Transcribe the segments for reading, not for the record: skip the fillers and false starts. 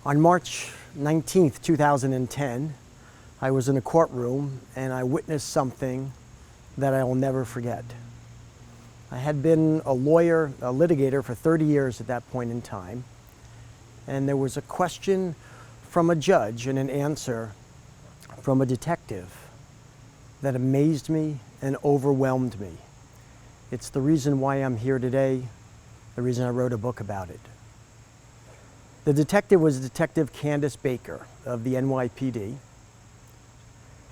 On March 19th, 2010, I was in a courtroom and I witnessed something that I will never forget. I had been a lawyer, a litigator for 30 years at that point in time, and there was a question from a judge and an answer from a detective that amazed me and overwhelmed me. It's the reason why I'm here today, the reason I wrote a book about it. The detective was Detective Candace Baker of the NYPD,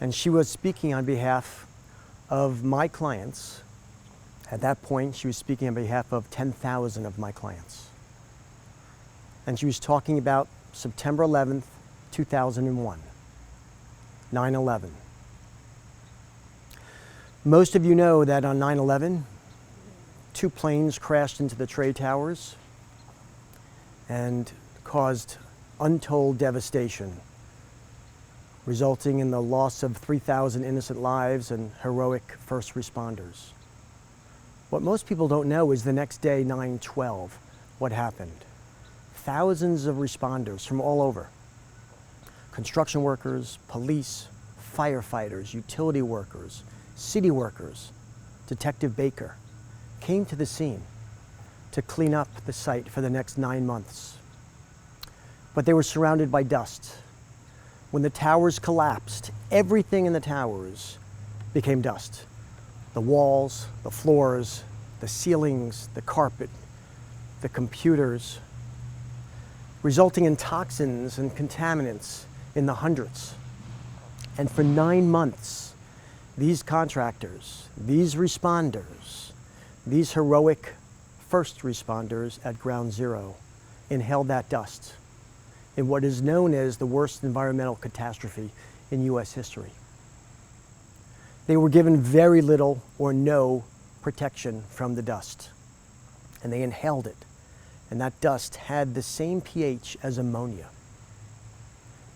and she was speaking on behalf of my clients. At that point, she was speaking on behalf of 10,000 of my clients. And she was talking about September 11th, 2001, 9/11. Most of you know that on 9/11, 2 planes crashed into the trade towers and caused untold devastation, resulting in the loss of 3,000 innocent lives and heroic first responders. What most people don't know is the next day, 9/12, what happened. Thousands of responders from all over, construction workers, police, firefighters, utility workers, city workers, Detective Baker, came to the scene to clean up the site for the next 9 months. But they were surrounded by dust. When the towers collapsed, everything in the towers became dust. The walls, the floors, the ceilings, the carpet, the computers, resulting in toxins and contaminants in the hundreds. And for 9 months, these contractors, these responders, these heroic first responders at Ground Zero inhaled that dust in what is known as the worst environmental catastrophe in U.S. history. They were given very little or no protection from the dust, and they inhaled it, and that dust had the same pH as ammonia.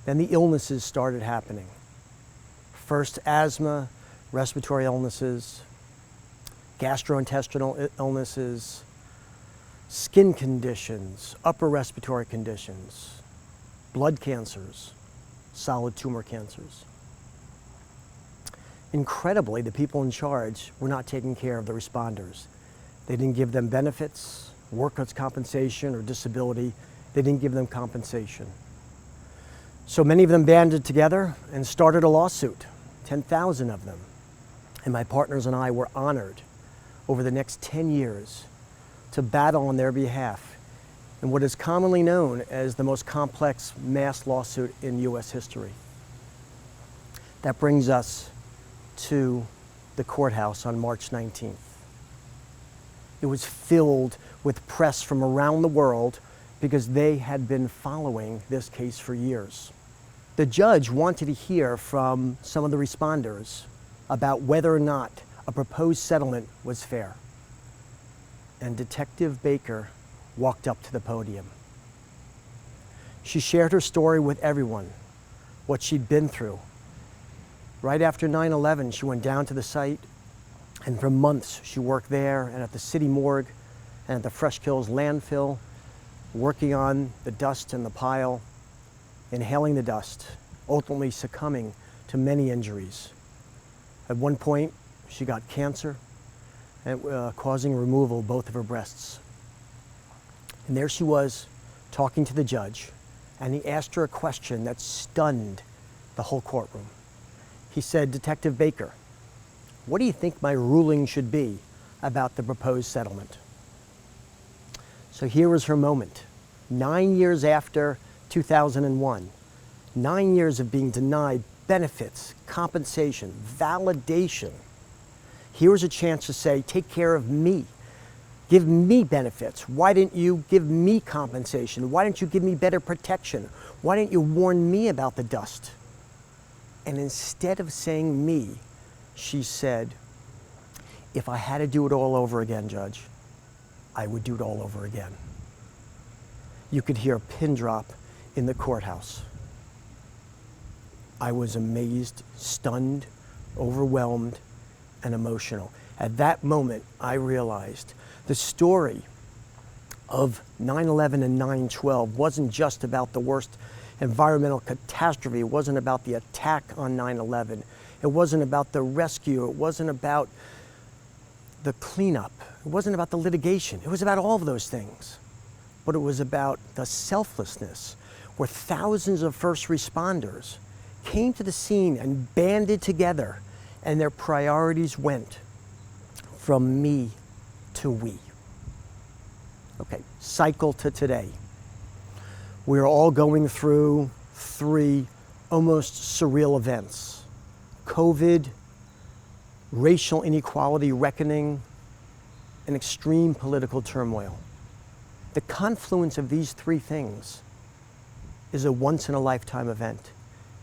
Then the illnesses started happening. First asthma, respiratory illnesses, gastrointestinal illnesses, skin conditions, upper respiratory conditions, blood cancers, solid tumor cancers. Incredibly, the people in charge were not taking care of the responders. They didn't give them benefits, workers' compensation, or disability. They didn't give them compensation. So many of them banded together and started a lawsuit, 10,000 of them. And my partners and I were honored over the next 10 years to battle on their behalf in what is commonly known as the most complex mass lawsuit in U.S. history. That brings us to the courthouse on March 19th. It was filled with press from around the world because they had been following this case for years. The judge wanted to hear from some of the responders about whether or not a proposed settlement was fair. And Detective Baker walked up to the podium. She shared her story with everyone, what she'd been through. Right after 9/11, she went down to the site, and for months she worked there and at the city morgue and at the Fresh Kills landfill, working on the dust in the pile, inhaling the dust, ultimately succumbing to many injuries. At one point, she got cancer, causing removal of both of her breasts. And there she was, talking to the judge, and he asked her a question that stunned the whole courtroom. He said, "Detective Baker, what do you think my ruling should be about the proposed settlement?" So here was her moment. 9 years after 2001, 9 years of being denied benefits, compensation, validation. Here was a chance to say, take care of me. Give me benefits. Why didn't you give me compensation? Why didn't you give me better protection? Why didn't you warn me about the dust? And instead of saying me, she said, if I had to do it all over again, Judge, I would do it all over again. You could hear a pin drop in the courthouse. I was amazed, stunned, overwhelmed, and emotional. At that moment, I realized the story of 9/11 and 9/12 wasn't just about the worst environmental catastrophe. It wasn't about the attack on 9/11. It wasn't about the rescue. It wasn't about the cleanup. It wasn't about the litigation. It was about all of those things. But it was about the selflessness, where thousands of first responders came to the scene and banded together, and their priorities went from me to we. Okay, cycle to today. We're all going through three almost surreal events: COVID, racial inequality reckoning, and extreme political turmoil. The confluence of these three things is a once-in-a-lifetime event,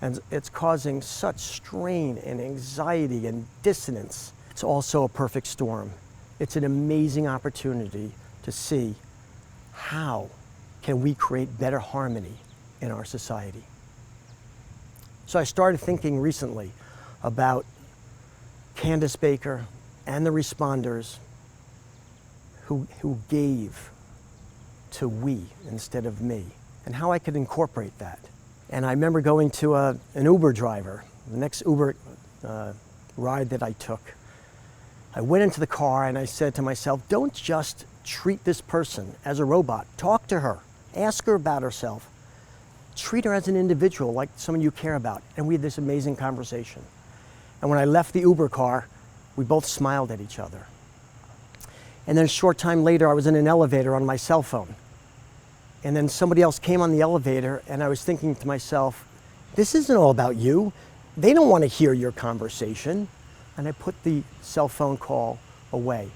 and it's causing such strain and anxiety and dissonance. It's also a perfect storm. It's an amazing opportunity to see how can we create better harmony in our society. So I started thinking recently about Candace Baker and the responders who gave to we instead of me, and how I could incorporate that. And I remember going to an Uber driver, the next Uber ride that I took. I went into the car and I said to myself, don't just treat this person as a robot. Talk to her. Ask her about herself. Treat her as an individual, like someone you care about. And we had this amazing conversation. And when I left the Uber car, we both smiled at each other. And then a short time later, I was in an elevator on my cell phone. And then somebody else came on the elevator, and I was thinking to myself, this isn't all about you. They don't want to hear your conversation. And I put the cell phone call away.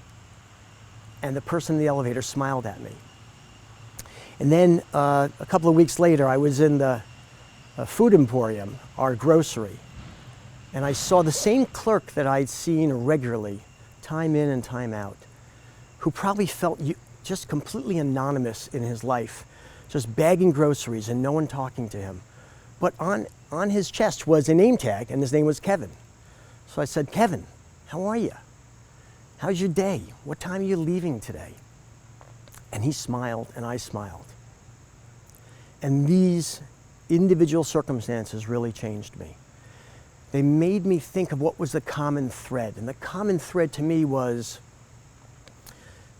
And the person in the elevator smiled at me. And then a couple of weeks later, I was in the food emporium, our grocery, and I saw the same clerk that I'd seen regularly, time in and time out, who probably felt just completely anonymous in his life, just bagging groceries and no one talking to him. But on his chest was a name tag, and his name was Kevin. So I said, Kevin, how are you? How's your day? What time are you leaving today? And he smiled and I smiled. And these individual circumstances really changed me. They made me think of what was the common thread. And the common thread to me was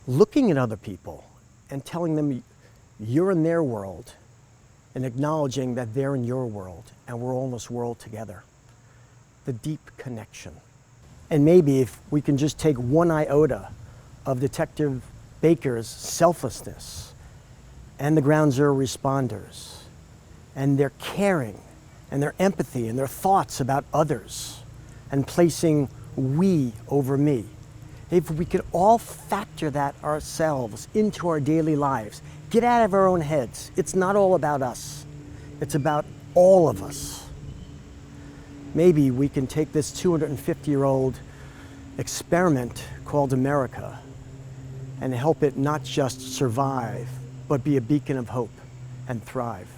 looking at other people and telling them you're in their world, and acknowledging that they're in your world and we're all in this world together. The deep connection. And maybe if we can just take one iota of Detective Baker's selflessness and the Ground Zero responders and their caring and their empathy and their thoughts about others and placing we over me, if we could all factor that ourselves into our daily lives, get out of our own heads. It's not all about us. It's about all of us. Maybe we can take this 250-year-old experiment called America and help it not just survive, but be a beacon of hope and thrive.